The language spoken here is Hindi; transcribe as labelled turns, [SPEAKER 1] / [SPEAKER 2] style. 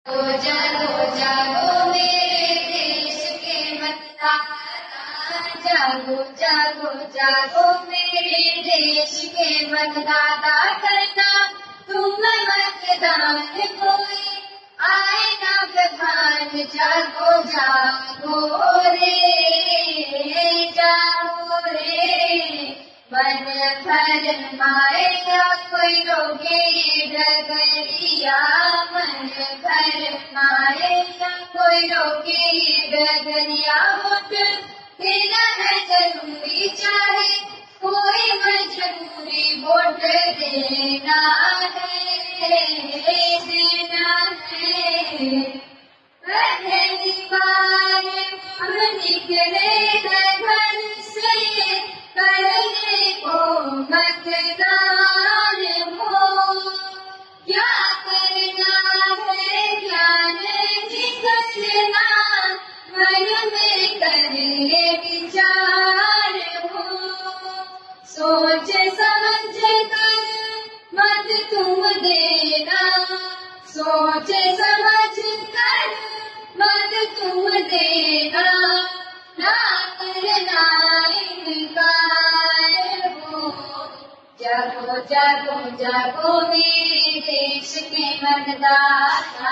[SPEAKER 1] जागो जागो मेरे देश के मतदाता, जागो जागो जागो मेरे देश के मतदाता, करना तुम मतदान, कोई आए ना प्रधान। जागो जागो रे, जागो रे, मन फरमाएगा कोई रोके ये डगरिया, मन फरमाएगा कोई रोके ये डगरिया। वोट देना है जरूरी, चाहे कोई मजबूरी, वोट देना है, देना है। पहली बार हम निकले घर से, करने को मतदान हो, क्या करना है क्या नहीं करना, मन में करे विचार हो। सोच समझ कर मत तुम देना, सोच समझ कर मत तुम देना, ना करना इनकार हो। जागो जागो जागो मेरे देश के मतदाता।